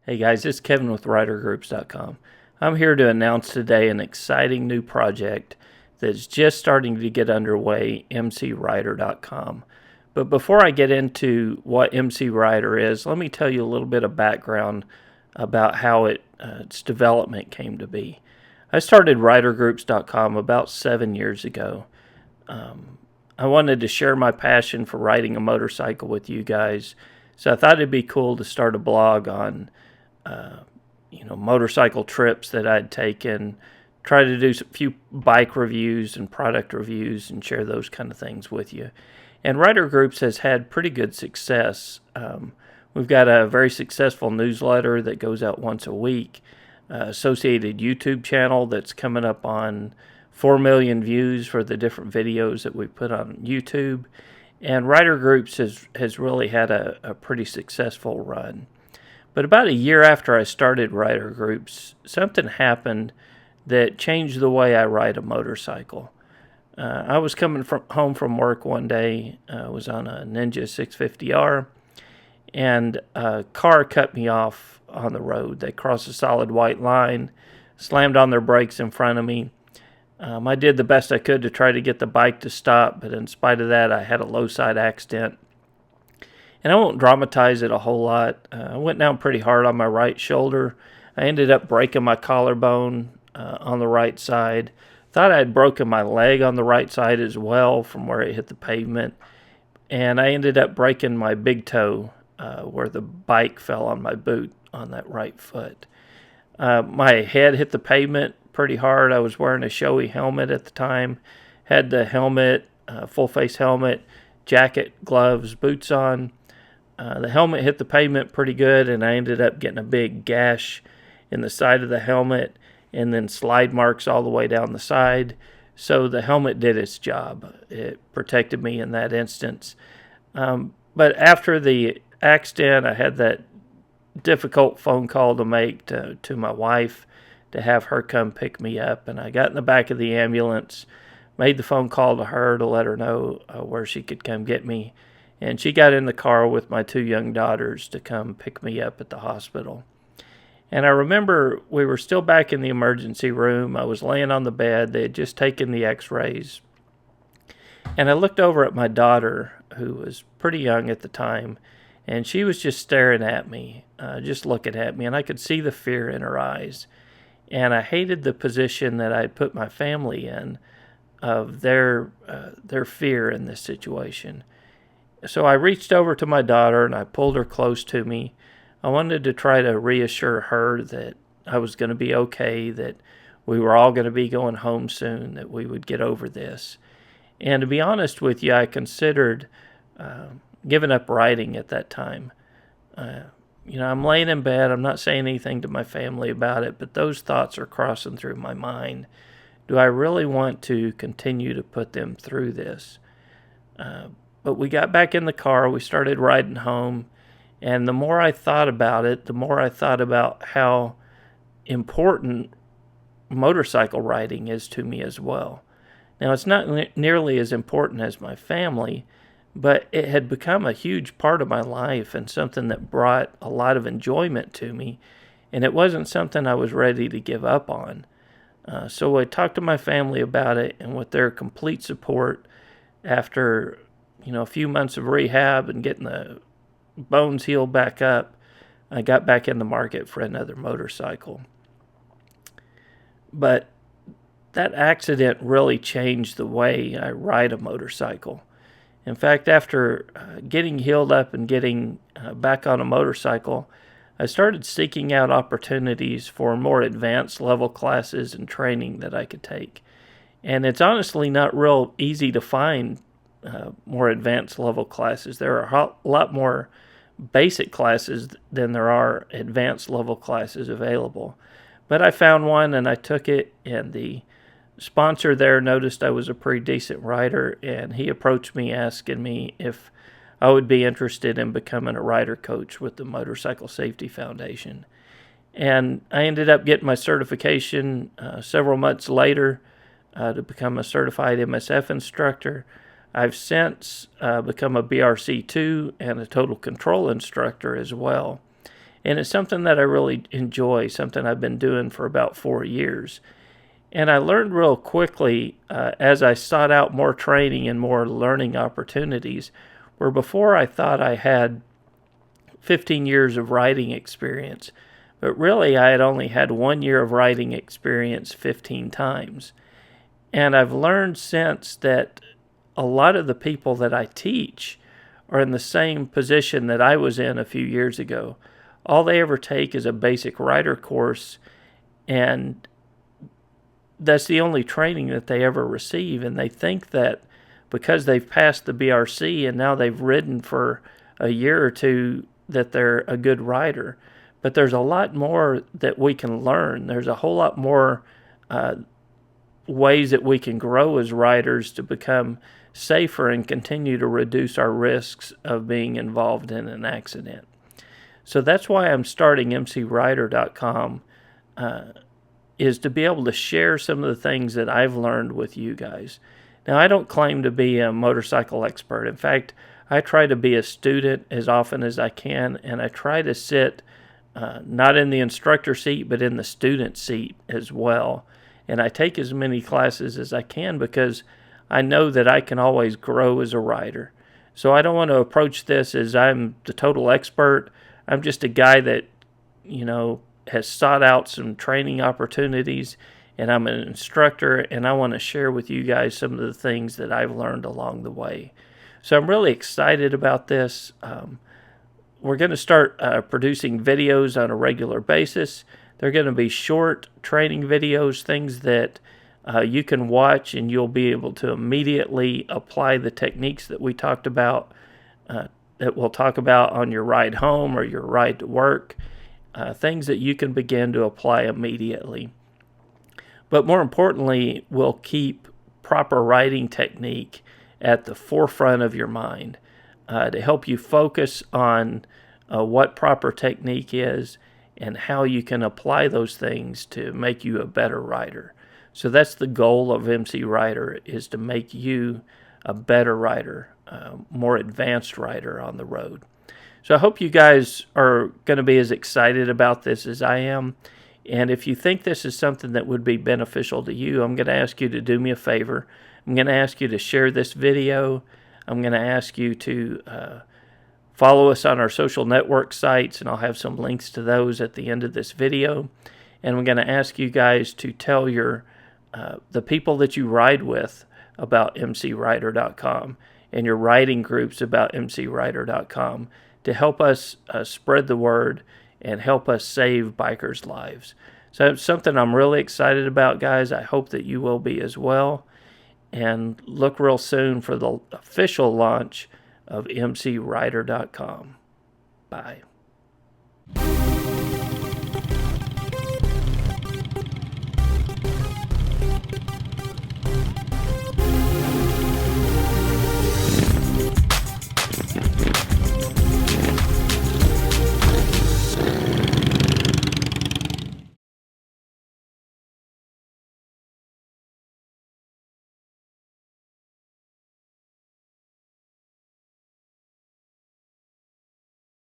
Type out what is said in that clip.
Hey guys, it's Kevin with ridergroups.com. I'm here to announce today an exciting new project that's just starting to get underway, MCrider.com. But before I get into what MCrider is, let me tell you a little bit of background about how its development came to be. I started ridergroups.com about 7 years ago. I wanted to share my passion for riding a motorcycle with you guys, so I thought it'd be cool to start a blog on motorcycle trips that I'd taken, try to do a few bike reviews and product reviews and share those kind of things with you. And Rider Groups has had pretty good success. We've got a very successful newsletter that goes out once a week, associated YouTube channel that's coming up on 4 million views for the different videos that we put on YouTube. And Rider Groups has really had a pretty successful run. But about a year after I started Rider Groups, something happened that changed the way I ride a motorcycle. I was coming home from work one day. I was on a Ninja 650R, and a car cut me off on the road. They crossed a solid white line, slammed on their brakes in front of me. I did the best I could to try to get the bike to stop, but in spite of that, I had a low side accident. And I won't dramatize it a whole lot. I went down pretty hard on my right shoulder. I ended up breaking my collarbone on the right side. Thought I had broken my leg on the right side as well from where it hit the pavement. And I ended up breaking my big toe where the bike fell on my boot on that right foot. My head hit the pavement pretty hard. I was wearing a showy helmet at the time. Had the helmet, full face helmet, jacket, gloves, boots on. The helmet hit the pavement pretty good, and I ended up getting a big gash in the side of the helmet and then slide marks all the way down the side. So the helmet did its job. It protected me in that instance. But after the accident, I had that difficult phone call to make to my wife to have her come pick me up. And I got in the back of the ambulance, made the phone call to her to let her know where she could come get me. And she got in the car with my 2 young daughters to come pick me up at the hospital. And I remember we were still back in the emergency room. I was laying on the bed. They had just taken the x-rays. And I looked over at my daughter, who was pretty young at the time, and she was just staring at me, just looking at me. And I could see the fear in her eyes. And I hated the position that I had put my family in of their fear in this situation. So I reached over to my daughter and I pulled her close to me. I wanted to try to reassure her that I was going to be okay, that we were all going to be going home soon, that we would get over this. And to be honest with you, I considered giving up riding at that time. I'm laying in bed. I'm not saying anything to my family about it, but those thoughts are crossing through my mind. Do I really want to continue to put them through this? But we got back in the car, we started riding home, and the more I thought about it, the more I thought about how important motorcycle riding is to me as well. Now, it's not nearly as important as my family, but it had become a huge part of my life and something that brought a lot of enjoyment to me, and it wasn't something I was ready to give up on. So I talked to my family about it, and with their complete support, after a few months of rehab and getting the bones healed back up, I got back in the market for another motorcycle. But that accident really changed the way I ride a motorcycle. In fact, after getting healed up and getting back on a motorcycle, I started seeking out opportunities for more advanced level classes and training that I could take. And it's honestly not real easy to find more advanced level classes. There are a lot more basic classes than there are advanced level classes available. But I found one and I took it, and the sponsor there noticed I was a pretty decent rider, and he approached me asking me if I would be interested in becoming a rider coach with the Motorcycle Safety Foundation. And I ended up getting my certification several months later to become a certified MSF instructor. I've since become a BRC2 and a total control instructor as well. And it's something that I really enjoy, something I've been doing for about 4 years. And I learned real quickly as I sought out more training and more learning opportunities, where before I thought I had 15 years of riding experience, but really I had only had 1 year of riding experience 15 times. And I've learned since that a lot of the people that I teach are in the same position that I was in a few years ago. All they ever take is a basic rider course, and that's the only training that they ever receive. And they think that because they've passed the BRC and now they've ridden for a year or two that they're a good rider. But there's a lot more that we can learn. There's a whole lot more ways that we can grow as riders to become safer and continue to reduce our risks of being involved in an accident. So that's why I'm starting MCrider.com, is to be able to share some of the things that I've learned with you guys. Now, I don't claim to be a motorcycle expert. In fact, I try to be a student as often as I can, and I try to sit not in the instructor seat, but in the student seat as well. And I take as many classes as I can because I know that I can always grow as a rider. So I don't want to approach this as I'm the total expert. I'm just a guy that, has sought out some training opportunities, and I'm an instructor, and I want to share with you guys some of the things that I've learned along the way. So I'm really excited about this. We're going to start producing videos on a regular basis. They're going to be short training videos, things that you can watch and you'll be able to immediately apply the techniques that we talked about, that we'll talk about on your ride home or your ride to work, things that you can begin to apply immediately. But more importantly, we'll keep proper riding technique at the forefront of your mind to help you focus on what proper technique is and how you can apply those things to make you a better rider. So that's the goal of MCrider, is to make you a better rider, more advanced rider on the road. So I hope you guys are going to be as excited about this as I am. And if you think this is something that would be beneficial to you, I'm going to ask you to do me a favor. I'm going to ask you to share this video. I'm going to ask you to follow us on our social network sites, and I'll have some links to those at the end of this video. And I'm going to ask you guys to tell the people that you ride with about MCrider.com and your riding groups about MCrider.com to help us spread the word and help us save bikers' lives. So it's something I'm really excited about, guys. I hope that you will be as well. And look real soon for the official launch of MCrider.com. Bye.